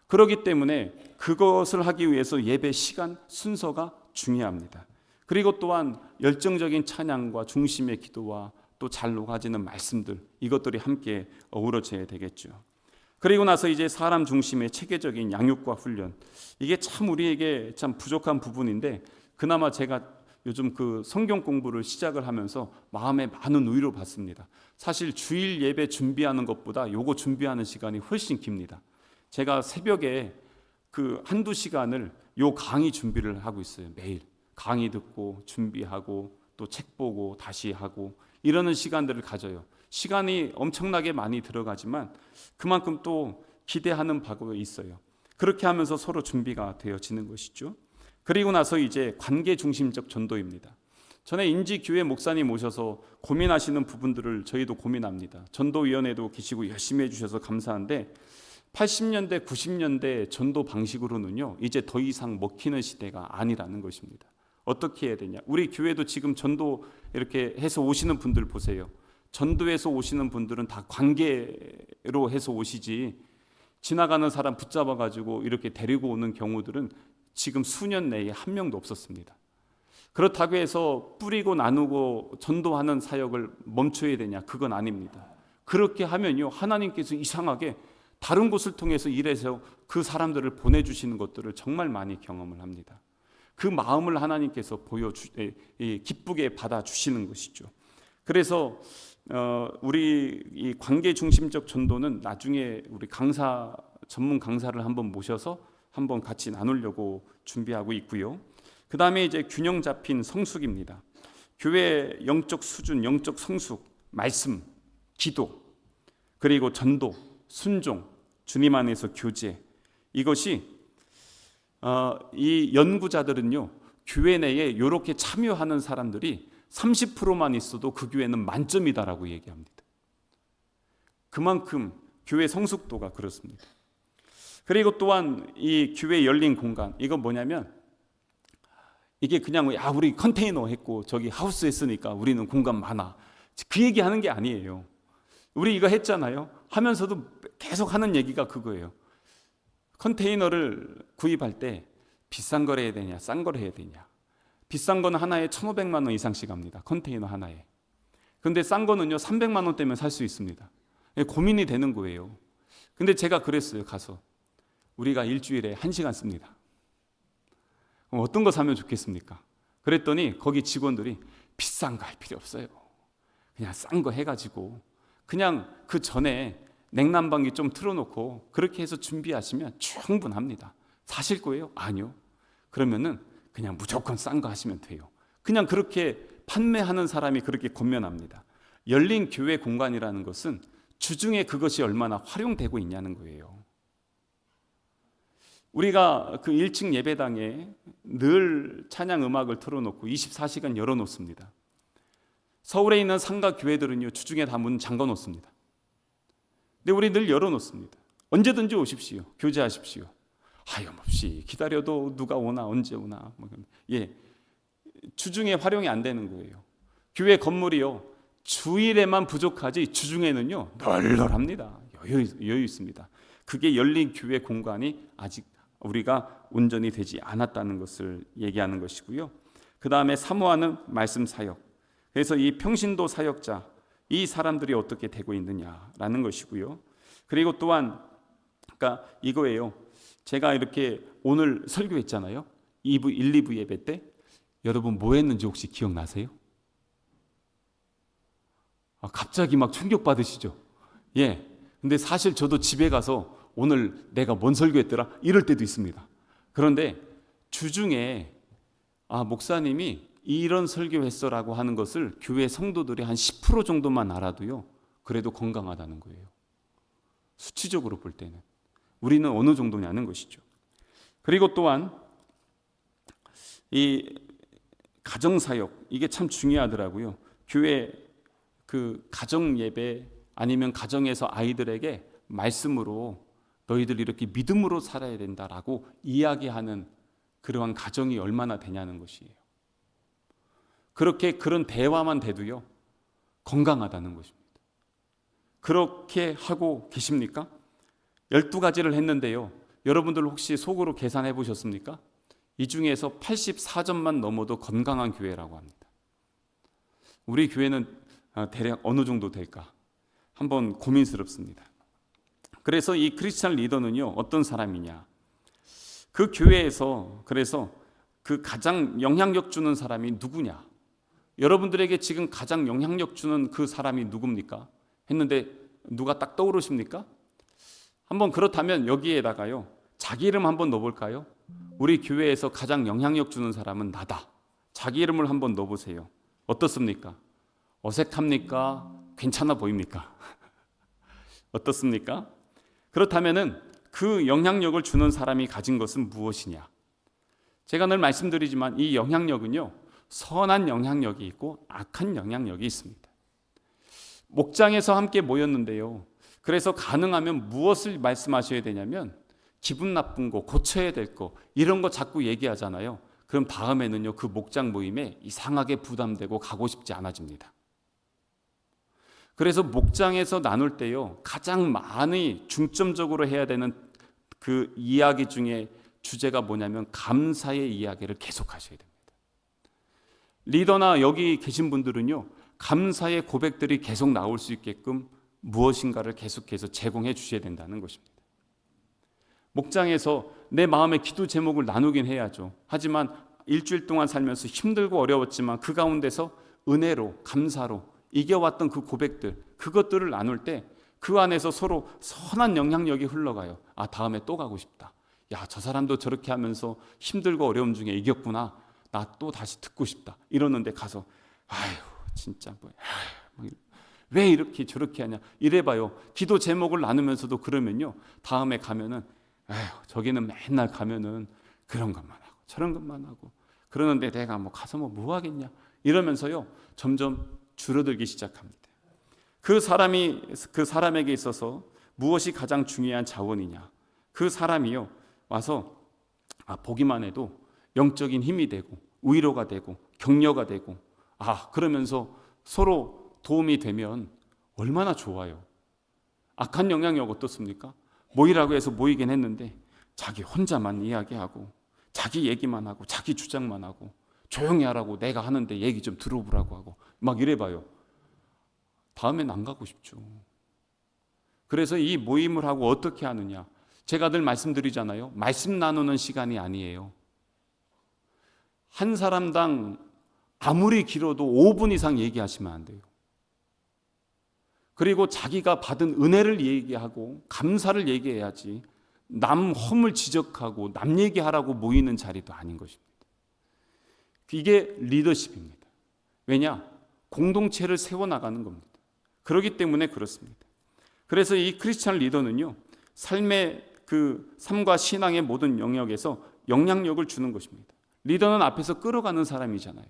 그렇기 때문에 그것을 하기 위해서 예배 시간 순서가 중요합니다. 그리고 또한 열정적인 찬양과 중심의 기도와 또 잘 녹아지는 말씀들, 이것들이 함께 어우러져야 되겠죠. 그리고 나서 이제 사람 중심의 체계적인 양육과 훈련, 이게 참 우리에게 참 부족한 부분인데, 그나마 제가 요즘 그 성경 공부를 시작을 하면서 마음에 많은 위로 받습니다. 사실 주일 예배 준비하는 것보다 요거 준비하는 시간이 훨씬 깁니다. 제가 새벽에 그 한두 시간을 요 강의 준비를 하고 있어요. 매일 강의 듣고 준비하고 또 책 보고 다시 하고 이러는 시간들을 가져요. 시간이 엄청나게 많이 들어가지만 그만큼 또 기대하는 바가 있어요. 그렇게 하면서 서로 준비가 되어지는 것이죠. 그리고 나서 이제 관계 중심적 전도입니다. 전에 인지교회 목사님 모셔서 고민하시는 부분들을 저희도 고민합니다. 전도위원회도 계시고 열심히 해주셔서 감사한데, 80년대 90년대 전도 방식으로는요 이제 더 이상 먹히는 시대가 아니라는 것입니다. 어떻게 해야 되냐, 우리 교회도 지금 전도 이렇게 해서 오시는 분들 보세요. 전도해서 오시는 분들은 다 관계로 해서 오시지, 지나가는 사람 붙잡아가지고 이렇게 데리고 오는 경우들은 지금 수년 내에 한 명도 없었습니다. 그렇다고 해서 뿌리고 나누고 전도하는 사역을 멈춰야 되냐? 그건 아닙니다. 그렇게 하면요 하나님께서 이상하게 다른 곳을 통해서 일해서 그 사람들을 보내주시는 것들을 정말 많이 경험을 합니다. 그 마음을 하나님께서 기쁘게 받아주시는 것이죠. 그래서 우리 이 관계 중심적 전도는 나중에 우리 전문 강사를 한번 모셔서 한번 같이 나누려고 준비하고 있고요. 그 다음에 이제 균형 잡힌 성숙입니다. 교회 영적 수준, 영적 성숙, 말씀, 기도, 그리고 전도, 순종, 주님 안에서 교제, 이것이 이 연구자들은요 교회 내에 이렇게 참여하는 사람들이 30%만 있어도 그 교회는 만점이다라고 얘기합니다. 그만큼 교회 성숙도가 그렇습니다. 그리고 또한 이 교회 열린 공간, 이건 뭐냐면 이게 그냥 우리 컨테이너 했고 저기 하우스 했으니까 우리는 공간 많아, 그 얘기하는 게 아니에요. 우리 이거 했잖아요. 하면서도 계속 하는 얘기가 그거예요. 컨테이너를 구입할 때 비싼 걸 해야 되냐, 싼 걸 해야 되냐. 비싼 거는 하나에 1,500만 원 이상씩 합니다. 컨테이너 하나에. 근데 싼 거는요 300만 원대면 살 수 있습니다. 고민이 되는 거예요. 근데 제가 그랬어요. 가서 우리가 일주일에 1시간 씁니다. 그럼 어떤 거 사면 좋겠습니까? 그랬더니 거기 직원들이 비싼 거 할 필요 없어요. 그냥 싼 거 해가지고 그냥 그 전에 냉난방기 좀 틀어놓고 그렇게 해서 준비하시면 충분합니다. 사실 거예요? 아니요. 그러면은 그냥 무조건 싼 거 하시면 돼요. 그냥 그렇게 판매하는 사람이 그렇게 권면합니다. 열린 교회 공간이라는 것은 주중에 그것이 얼마나 활용되고 있냐는 거예요. 우리가 그 1층 예배당에 늘 찬양 음악을 틀어놓고 24시간 열어놓습니다. 서울에 있는 상가 교회들은요 주중에 다 문 잠궈 놓습니다. 근데 우리 늘 열어놓습니다. 언제든지 오십시오. 교제하십시오. 하염없이 기다려도 누가 오나 언제 오나. 주중에 활용이 안 되는 거예요. 교회 건물이요 주일에만 부족하지 주중에는요 널널합니다. 여유 있습니다. 그게 열린 교회 공간이 아직 우리가 온전히 되지 않았다는 것을 얘기하는 것이고요. 그 다음에 사모하는 말씀 사역. 그래서 이 평신도 사역자, 이 사람들이 어떻게 되고 있느냐라는 것이고요. 그리고 또한 그러니까 이거예요. 제가 이렇게 오늘 설교했잖아요. 2부, 1, 2부 예배 때 여러분 뭐 했는지 혹시 기억나세요? 갑자기 막 충격받으시죠? 예. 근데 사실 저도 집에 가서 오늘 내가 뭔 설교했더라? 이럴 때도 있습니다. 그런데 주중에 목사님이 이런 설교했어라고 하는 것을 교회 성도들이 한 10% 정도만 알아도요 그래도 건강하다는 거예요. 수치적으로 볼 때는 우리는 어느 정도냐는 것이죠. 그리고 또한 이 가정사역, 이게 참 중요하더라고요. 교회 그 가정 예배 아니면 가정에서 아이들에게 말씀으로 너희들 이렇게 믿음으로 살아야 된다라고 이야기하는 그러한 가정이 얼마나 되냐는 것이에요. 그렇게 그런 대화만 돼도요 건강하다는 것입니다. 그렇게 하고 계십니까? 12가지를 했는데요 여러분들 혹시 속으로 계산해 보셨습니까? 이 중에서 84점만 넘어도 건강한 교회라고 합니다. 우리 교회는 대략 어느 정도 될까? 한번 고민스럽습니다. 그래서 이 크리스찬 리더는요 어떤 사람이냐, 그 교회에서 그래서 그 가장 영향력 주는 사람이 누구냐, 여러분들에게 지금 가장 영향력 주는 그 사람이 누굽니까? 했는데 누가 딱 떠오르십니까? 한번 그렇다면 여기에다가요 자기 이름 한번 넣어볼까요? 우리 교회에서 가장 영향력 주는 사람은 나다. 자기 이름을 한번 넣어보세요. 어떻습니까? 어색합니까? 괜찮아 보입니까? 어떻습니까? 그렇다면은 그 영향력을 주는 사람이 가진 것은 무엇이냐? 제가 늘 말씀드리지만 이 영향력은요 선한 영향력이 있고 악한 영향력이 있습니다. 목장에서 함께 모였는데요 그래서 가능하면 무엇을 말씀하셔야 되냐면 기분 나쁜 거, 고쳐야 될 거 이런 거 자꾸 얘기하잖아요. 그럼 다음에는요 그 목장 모임에 이상하게 부담되고 가고 싶지 않아집니다. 그래서 목장에서 나눌 때요 가장 많이 중점적으로 해야 되는 그 이야기 중에 주제가 뭐냐면 감사의 이야기를 계속 하셔야 됩니다. 리더나 여기 계신 분들은요 감사의 고백들이 계속 나올 수 있게끔 무엇인가를 계속해서 제공해 주셔야 된다는 것입니다. 목장에서 내 마음의 기도 제목을 나누긴 해야죠. 하지만 일주일 동안 살면서 힘들고 어려웠지만 그 가운데서 은혜로 감사로 이겨왔던 그 고백들, 그것들을 나눌 때 그 안에서 서로 선한 영향력이 흘러가요. 다음에 또 가고 싶다. 야, 저 사람도 저렇게 하면서 힘들고 어려움 중에 이겼구나. 나 또 다시 듣고 싶다. 이러는데 가서 진짜 왜 이렇게 저렇게 하냐 이래봐요. 기도 제목을 나누면서도 그러면요 다음에 가면은 저기는 맨날 가면은 그런 것만 하고 저런 것만 하고 그러는데 내가 뭐 가서 뭐 하겠냐 이러면서요 점점 줄어들기 시작합니다. 그 사람에게 있어서 무엇이 가장 중요한 자원이냐? 그 사람이요 와서 보기만 해도 영적인 힘이 되고 위로가 되고 격려가 되고 그러면서 서로 도움이 되면 얼마나 좋아요. 악한 영향력 어떻습니까? 모이라고 해서 모이긴 했는데 자기 혼자만 이야기하고 자기 얘기만 하고 자기 주장만 하고 조용히 하라고 내가 하는데 얘기 좀 들어보라고 하고 막 이래봐요. 다음엔 안 가고 싶죠. 그래서 이 모임을 하고 어떻게 하느냐? 제가 늘 말씀드리잖아요. 말씀 나누는 시간이 아니에요. 한 사람당 아무리 길어도 5분 이상 얘기하시면 안 돼요. 그리고 자기가 받은 은혜를 얘기하고 감사를 얘기해야지 남 험을 지적하고 남 얘기하라고 모이는 자리도 아닌 것입니다. 이게 리더십입니다. 왜냐? 공동체를 세워나가는 겁니다. 그렇기 때문에 그렇습니다. 그래서 이 크리스찬 리더는요, 삶과 신앙의 모든 영역에서 영향력을 주는 것입니다. 리더는 앞에서 끌어가는 사람이잖아요.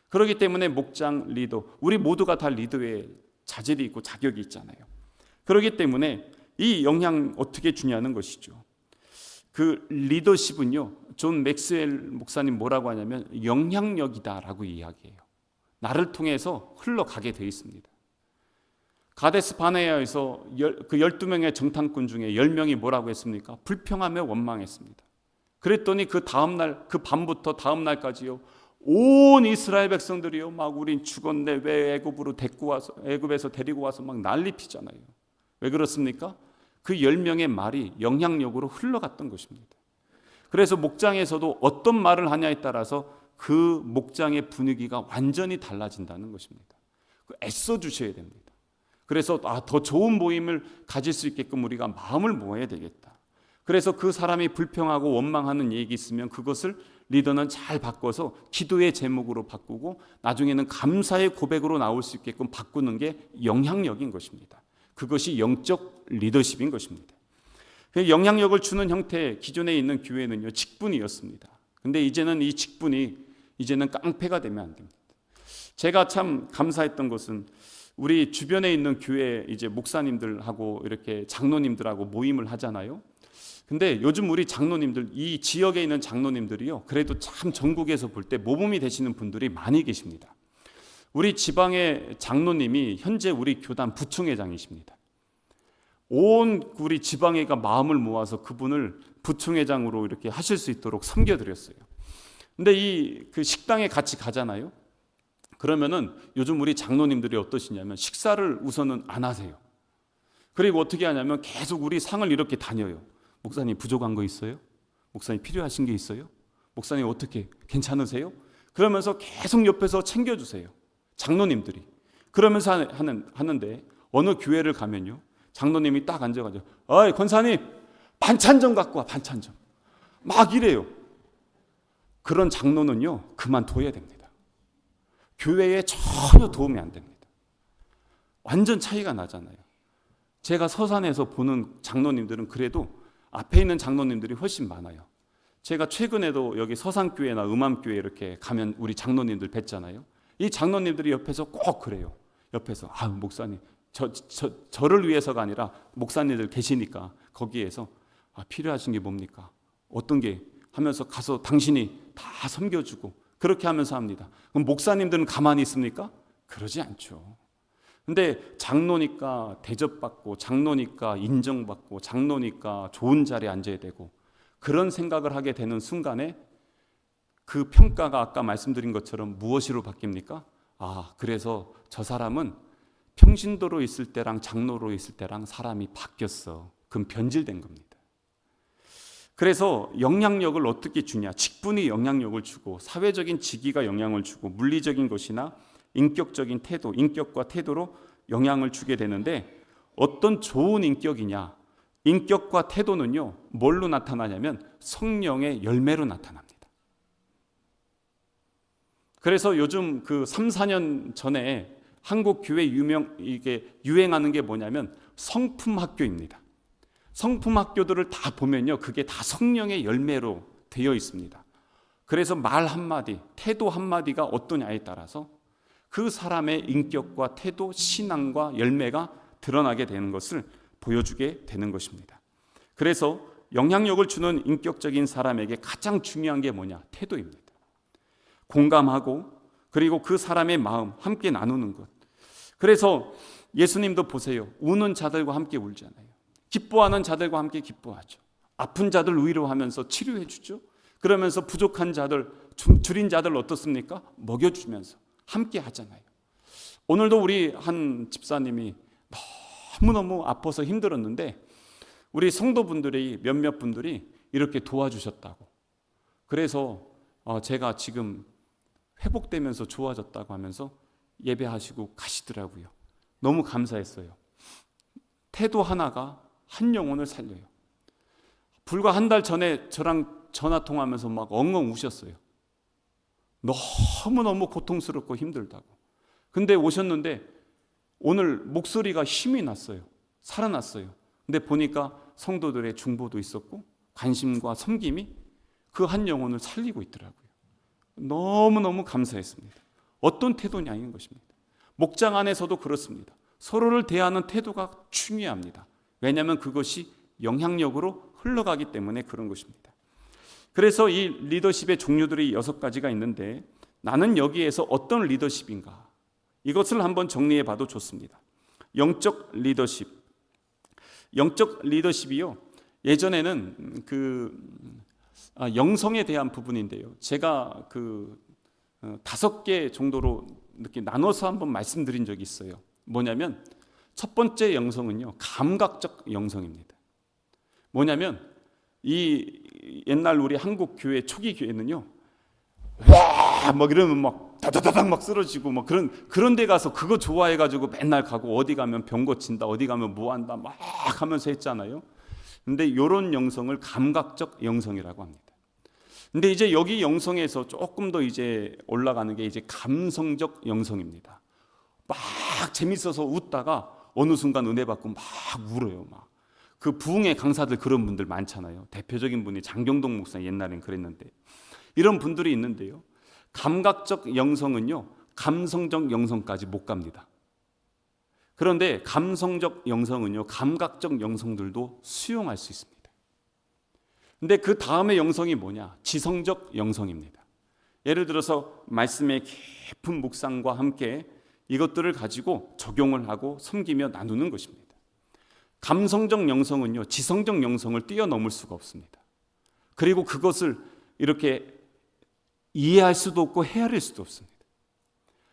그렇기 때문에 목장, 리더, 우리 모두가 다 리더의 자질이 있고 자격이 있잖아요. 그렇기 때문에 이 영향 어떻게 주냐는 것이죠. 그 리더십은요, 존 맥스웰 목사님 뭐라고 하냐면 영향력이다라고 이야기해요. 나를 통해서 흘러가게 돼 있습니다. 가데스 바네아에서 그 12명의 정탐꾼 중에 10명이 뭐라고 했습니까? 불평하며 원망했습니다. 그랬더니 그 다음날, 그 밤부터 다음날까지요, 온 이스라엘 백성들이요, 막 우린 죽었네, 왜 애굽에서 데리고 와서 막 난리 피잖아요. 왜 그렇습니까? 그 10명의 말이 영향력으로 흘러갔던 것입니다. 그래서 목장에서도 어떤 말을 하냐에 따라서 그 목장의 분위기가 완전히 달라진다는 것입니다. 애써 주셔야 됩니다. 그래서 더 좋은 모임을 가질 수 있게끔 우리가 마음을 모아야 되겠다. 그래서 그 사람이 불평하고 원망하는 얘기 있으면 그것을 리더는 잘 바꿔서 기도의 제목으로 바꾸고 나중에는 감사의 고백으로 나올 수 있게끔 바꾸는 게 영향력인 것입니다. 그것이 영적 리더십인 것입니다. 영향력을 주는 형태, 기존에 있는 교회는요, 직분이었습니다. 근데 이제는 이 직분이 깡패가 되면 안 됩니다. 제가 참 감사했던 것은 우리 주변에 있는 교회 이제 목사님들하고 이렇게 장로님들하고 모임을 하잖아요. 근데 요즘 우리 장로님들, 이 지역에 있는 장로님들이요, 그래도 참 전국에서 볼 때 모범이 되시는 분들이 많이 계십니다. 우리 지방의 장로님이 현재 우리 교단 부총회장이십니다. 온 우리 지방회가 마음을 모아서 그분을 부총회장으로 이렇게 하실 수 있도록 섬겨드렸어요. 근데 그 식당에 같이 가잖아요. 그러면은 요즘 우리 장로님들이 어떠시냐면 식사를 우선은 안 하세요. 그리고 어떻게 하냐면 계속 우리 상을 이렇게 다녀요. 목사님 부족한 거 있어요? 목사님 필요하신 게 있어요? 목사님 어떻게 괜찮으세요? 그러면서 계속 옆에서 챙겨주세요. 장로님들이. 그러면서 하는데 어느 교회를 가면요, 장로님이 딱 앉아가지고 어이 권사님 반찬 좀 갖고 와, 반찬 좀. 막 이래요. 그런 장로는요 그만둬야 됩니다. 교회에 전혀 도움이 안 됩니다. 완전 차이가 나잖아요. 제가 서산에서 보는 장로님들은 그래도 앞에 있는 장로님들이 훨씬 많아요. 제가 최근에도 여기 서산교회나 음암교회 이렇게 가면 우리 장로님들 뵀잖아요. 이 장로님들이 옆에서 꼭 그래요. 옆에서 목사님 저를 위해서가 아니라 목사님들 계시니까 거기에서 필요하신 게 뭡니까? 어떤 게 하면서 가서 당신이 다 섬겨주고 그렇게 하면서 합니다. 그럼 목사님들은 가만히 있습니까? 그러지 않죠. 근데 장로니까 대접받고 장로니까 인정받고 장로니까 좋은 자리에 앉아야 되고 그런 생각을 하게 되는 순간에 그 평가가 아까 말씀드린 것처럼 무엇으로 바뀝니까? 그래서 저 사람은 평신도로 있을 때랑 장로로 있을 때랑 사람이 바뀌었어. 그럼 변질된 겁니다. 그래서 영향력을 어떻게 주냐? 직분이 영향력을 주고 사회적인 직위가 영향을 주고 물리적인 것이나 인격적인 태도, 인격과 태도로 영향을 주게 되는데 어떤 좋은 인격이냐? 인격과 태도는요, 뭘로 나타나냐면 성령의 열매로 나타납니다. 그래서 요즘 그 3, 4년 전에 한국 교회 이게 유행하는 게 뭐냐면 성품 학교입니다. 성품 학교들을 다 보면요, 그게 다 성령의 열매로 되어 있습니다. 그래서 말 한마디, 태도 한마디가 어떠냐에 따라서 그 사람의 인격과 태도, 신앙과 열매가 드러나게 되는 것을 보여주게 되는 것입니다. 그래서 영향력을 주는 인격적인 사람에게 가장 중요한 게 뭐냐? 태도입니다. 공감하고 그리고 그 사람의 마음 함께 나누는 것. 그래서 예수님도 보세요. 우는 자들과 함께 울잖아요. 기뻐하는 자들과 함께 기뻐하죠. 아픈 자들 위로하면서 치료해 주죠. 그러면서 부족한 자들, 줄인 자들 어떻습니까? 먹여주면서 함께 하잖아요. 오늘도 우리 한 집사님이 너무너무 아파서 힘들었는데 우리 성도분들이 몇몇 분들이 이렇게 도와주셨다고. 그래서 제가 지금 회복되면서 좋아졌다고 하면서 예배하시고 가시더라고요. 너무 감사했어요. 태도 하나가 한 영혼을 살려요. 불과 한 달 전에 저랑 전화 통화하면서 막 엉엉 우셨어요. 너무너무 고통스럽고 힘들다고. 근데 오셨는데 오늘 목소리가 힘이 났어요. 살아났어요. 근데 보니까 성도들의 중보도 있었고 관심과 섬김이 그 한 영혼을 살리고 있더라고요. 너무너무 감사했습니다. 어떤 태도냐는 것입니다. 목장 안에서도 그렇습니다. 서로를 대하는 태도가 중요합니다. 왜냐하면 그것이 영향력으로 흘러가기 때문에 그런 것입니다. 그래서 이 리더십의 종류들이 6가지가 있는데 나는 여기에서 어떤 리더십인가? 이것을 한번 정리해 봐도 좋습니다. 영적 리더십. 영적 리더십이요. 예전에는 영성에 대한 부분인데요. 제가 5개 정도로 이렇게 나눠서 한번 말씀드린 적이 있어요. 뭐냐면 첫 번째 영성은요, 감각적 영성입니다. 뭐냐면 이 옛날 우리 한국 교회 초기 교회는요, 와! 막 이러면 막 다다다닥 막 쓰러지고 막 그런 데 가서 그거 좋아해가지고 맨날 가고 어디 가면 병 고친다, 어디 가면 뭐 한다 막 하면서 했잖아요. 근데 이런 영성을 감각적 영성이라고 합니다. 근데 이제 여기 영성에서 조금 더 이제 올라가는 게 이제 감성적 영성입니다. 막 재밌어서 웃다가 어느 순간 은혜 받고 막 울어요. 막 그 부흥의 강사들 그런 분들 많잖아요. 대표적인 분이 장경동 목사 옛날엔 그랬는데 이런 분들이 있는데요. 감각적 영성은요, 감성적 영성까지 못 갑니다. 그런데 감성적 영성은요, 감각적 영성들도 수용할 수 있습니다. 근데 그 다음의 영성이 뭐냐? 지성적 영성입니다. 예를 들어서 말씀의 깊은 묵상과 함께 이것들을 가지고 적용을 하고 섬기며 나누는 것입니다. 감성적 영성은요, 지성적 영성을 뛰어넘을 수가 없습니다. 그리고 그것을 이렇게 이해할 수도 없고 헤아릴 수도 없습니다.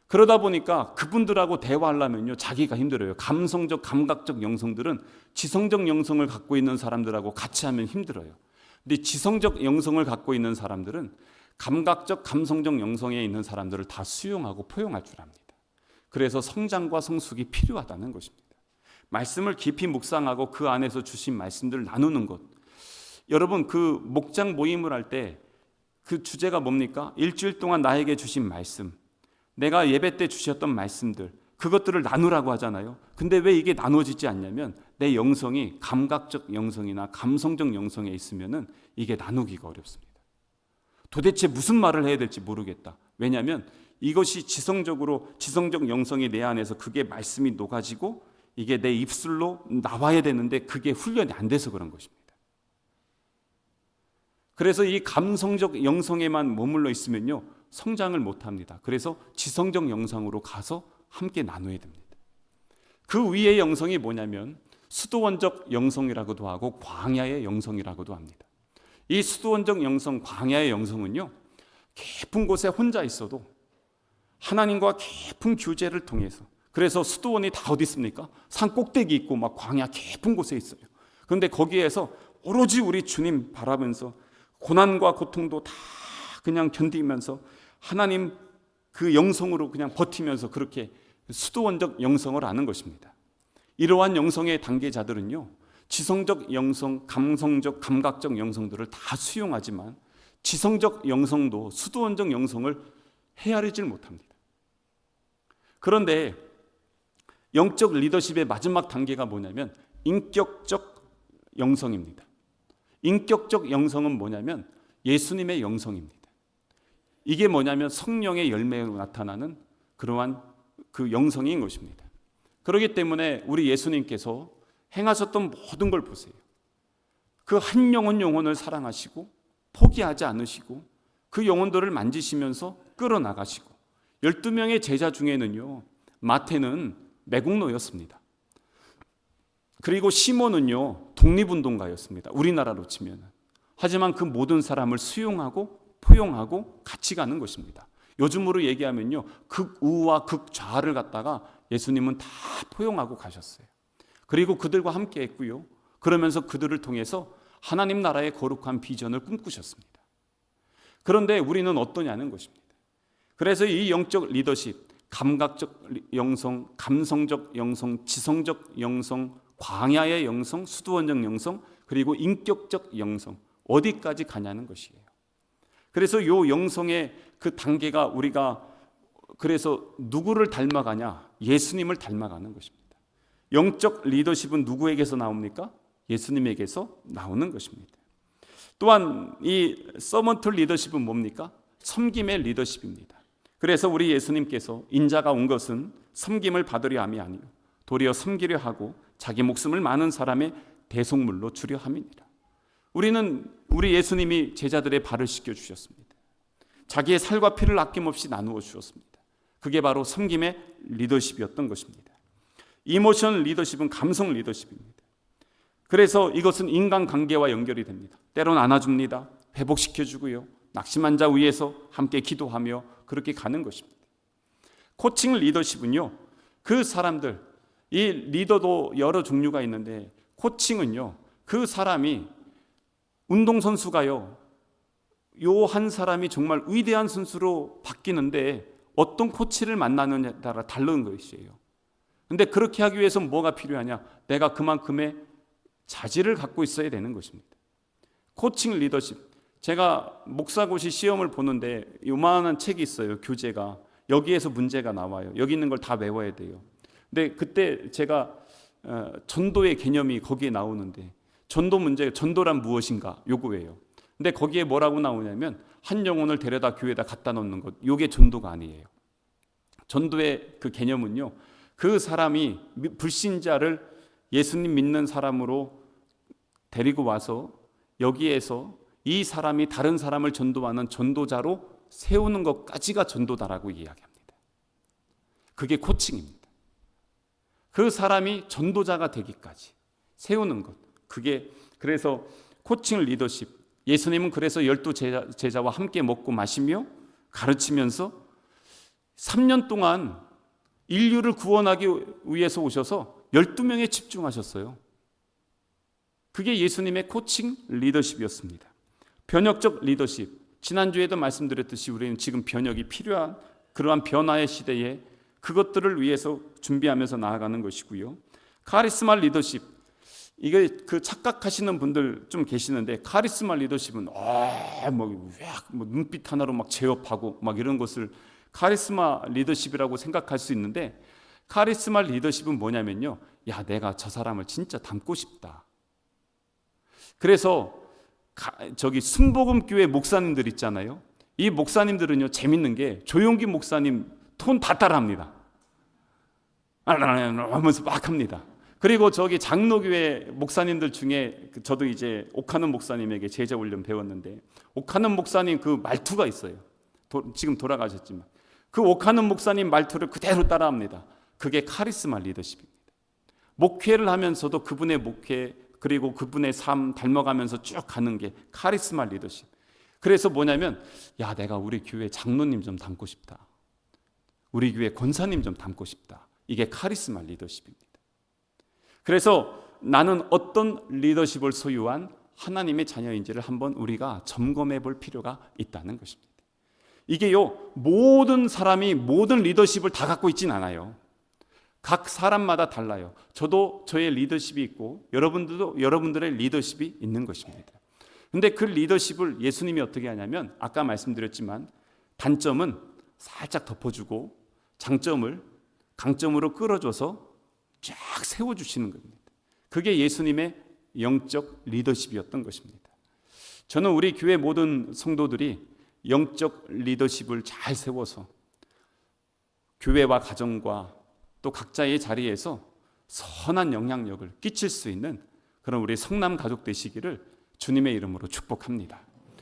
그러다 보니까 그분들하고 대화하려면요, 자기가 힘들어요. 감성적, 감각적 영성들은 지성적 영성을 갖고 있는 사람들하고 같이 하면 힘들어요. 근데 지성적 영성을 갖고 있는 사람들은 감각적, 감성적 영성에 있는 사람들을 다 수용하고 포용할 줄 압니다. 그래서 성장과 성숙이 필요하다는 것입니다. 말씀을 깊이 묵상하고 그 안에서 주신 말씀들을 나누는 것. 여러분, 그 목장 모임을 할 때 그 주제가 뭡니까? 일주일 동안 나에게 주신 말씀, 내가 예배 때 주셨던 말씀들, 그것들을 나누라고 하잖아요. 근데 왜 이게 나눠지지 않냐면 내 영성이 감각적 영성이나 감성적 영성에 있으면은 이게 나누기가 어렵습니다. 도대체 무슨 말을 해야 될지 모르겠다. 왜냐하면 이것이 지성적 영성이 내 안에서 그게 말씀이 녹아지고 이게 내 입술로 나와야 되는데 그게 훈련이 안 돼서 그런 것입니다. 그래서 이 감성적 영성에만 머물러 있으면요, 성장을 못합니다. 그래서 지성적 영성으로 가서 함께 나눠야 됩니다. 그 위의 영성이 뭐냐면 수도원적 영성이라고도 하고 광야의 영성이라고도 합니다. 이 수도원적 영성, 광야의 영성은요, 깊은 곳에 혼자 있어도 하나님과 깊은 교제를 통해서, 그래서 수도원이 다 어디 있습니까? 산 꼭대기 있고 막 광야 깊은 곳에 있어요. 그런데 거기에서 오로지 우리 주님 바라면서 고난과 고통도 다 그냥 견디면서 하나님 그 영성으로 그냥 버티면서 그렇게 수도원적 영성을 아는 것입니다. 이러한 영성의 단계자들은요, 지성적 영성, 감성적, 감각적 영성들을 다 수용하지만 지성적 영성도 수도원적 영성을 헤아리질 못합니다. 그런데 영적 리더십의 마지막 단계가 뭐냐면 인격적 영성입니다. 인격적 영성은 뭐냐면 예수님의 영성입니다. 이게 뭐냐면 성령의 열매로 나타나는 그러한 그 영성인 것입니다. 그렇기 때문에 우리 예수님께서 행하셨던 모든 걸 보세요. 그 한 영혼을 사랑하시고 포기하지 않으시고 그 영혼들을 만지시면서 끌어나가시고 12명의 제자 중에는요, 마태는 매국노였습니다. 그리고 시몬은요, 독립운동가였습니다. 우리나라로 치면. 하지만 그 모든 사람을 수용하고 포용하고 같이 가는 것입니다. 요즘으로 얘기하면요, 극우와 극좌를 갖다가 예수님은 다 포용하고 가셨어요. 그리고 그들과 함께 했고요, 그러면서 그들을 통해서 하나님 나라의 거룩한 비전을 꿈꾸셨습니다. 그런데 우리는 어떠냐는 것입니다. 그래서 이 영적 리더십, 감각적 영성, 감성적 영성, 지성적 영성, 광야의 영성, 수두원적 영성, 그리고 인격적 영성, 어디까지 가냐는 것이에요. 그래서 이 영성의 그 단계가 우리가 그래서 누구를 닮아가냐? 예수님을 닮아가는 것입니다. 영적 리더십은 누구에게서 나옵니까? 예수님에게서 나오는 것입니다. 또한 이 서번트 리더십은 뭡니까? 섬김의 리더십입니다. 그래서 우리 예수님께서 인자가 온 것은 섬김을 받으려 함이 아니요 도리어 섬기려 하고 자기 목숨을 많은 사람의 대속물로 주려 함이니라. 우리 예수님이 제자들의 발을 씻겨 주셨습니다. 자기의 살과 피를 아낌없이 나누어 주셨습니다. 그게 바로 섬김의 리더십이었던 것입니다. 이모션 리더십은 감성 리더십입니다. 그래서 이것은 인간관계와 연결이 됩니다. 때로는 안아줍니다. 회복시켜주고요, 낙심한 자 위에서 함께 기도하며 그렇게 가는 것입니다. 코칭 리더십은요, 그 사람들, 이 리더도 여러 종류가 있는데 코칭은요, 그 사람이 운동선수가요, 요 한 사람이 정말 위대한 선수로 바뀌는데 어떤 코치를 만나느냐에 따라 다른 것이에요. 근데 그렇게 하기 위해서 뭐가 필요하냐? 내가 그만큼의 자질을 갖고 있어야 되는 것입니다. 코칭 리더십. 제가 목사고시 시험을 보는데 요만한 책이 있어요. 교재가. 여기에서 문제가 나와요. 여기 있는 걸 다 외워야 돼요. 근데 그때 제가 전도의 개념이 거기에 나오는데 전도 문제, 전도란 무엇인가? 요거예요. 근데 거기에 뭐라고 나오냐면 한 영혼을 데려다 교회에다 갖다 놓는 것. 요게 전도가 아니에요. 전도의 그 개념은요, 그 사람이 불신자를 예수님 믿는 사람으로 데리고 와서 여기에서 이 사람이 다른 사람을 전도하는 전도자로 세우는 것까지가 전도다라고 이야기합니다. 그게 코칭입니다. 그 사람이 전도자가 되기까지 세우는 것. 그게 그래서 코칭 리더십. 예수님은 그래서 12제자와 함께 먹고 마시며 가르치면서 3년 동안 인류를 구원하기 위해서 오셔서 12명에 집중하셨어요. 그게 예수님의 코칭 리더십이었습니다. 변혁적 리더십. 지난주에도 말씀드렸듯이 우리는 지금 변혁이 필요한 그러한 변화의 시대에 그것들을 위해서 준비하면서 나아가는 것이고요. 카리스마 리더십. 이게 그 착각하시는 분들 좀 계시는데 카리스마 리더십은 뭐 눈빛 하나로 막 제압하고 막 이런 것을 카리스마 리더십이라고 생각할 수 있는데 카리스마 리더십은 뭐냐면요. 야, 내가 저 사람을 진짜 닮고 싶다. 그래서 저기 순복음교회 목사님들 있잖아요. 이 목사님들은요, 재밌는 게 조용기 목사님 톤 다 따라합니다. 하면서 막 합니다. 그리고 저기 장로교회 목사님들 중에 저도 이제 옥하는 목사님에게 제자 훈련 배웠는데 옥하는 목사님 그 말투가 있어요. 지금 돌아가셨지만 그 옥하는 목사님 말투를 그대로 따라합니다. 그게 카리스마 리더십입니다. 목회를 하면서도 그분의 목회 그리고 그분의 삶 닮아가면서 쭉 가는 게 카리스마 리더십. 그래서 뭐냐면 야, 내가 우리 교회 장로님 좀 닮고 싶다. 우리 교회 권사님 좀 닮고 싶다. 이게 카리스마 리더십입니다. 그래서 나는 어떤 리더십을 소유한 하나님의 자녀인지를 한번 우리가 점검해 볼 필요가 있다는 것입니다. 이게요, 모든 사람이 모든 리더십을 다 갖고 있진 않아요. 각 사람마다 달라요. 저도 저의 리더십이 있고 여러분들도 여러분들의 리더십이 있는 것입니다. 근데 그 리더십을 예수님이 어떻게 하냐면 아까 말씀드렸지만 단점은 살짝 덮어주고 강점으로 끌어줘서 쫙 세워주시는 겁니다. 그게 예수님의 영적 리더십이었던 것입니다. 저는 우리 교회 모든 성도들이 영적 리더십을 잘 세워서 교회와 가정과 또 각자의 자리에서 선한 영향력을 끼칠 수 있는 그런 우리 성남 가족 되시기를 주님의 이름으로 축복합니다.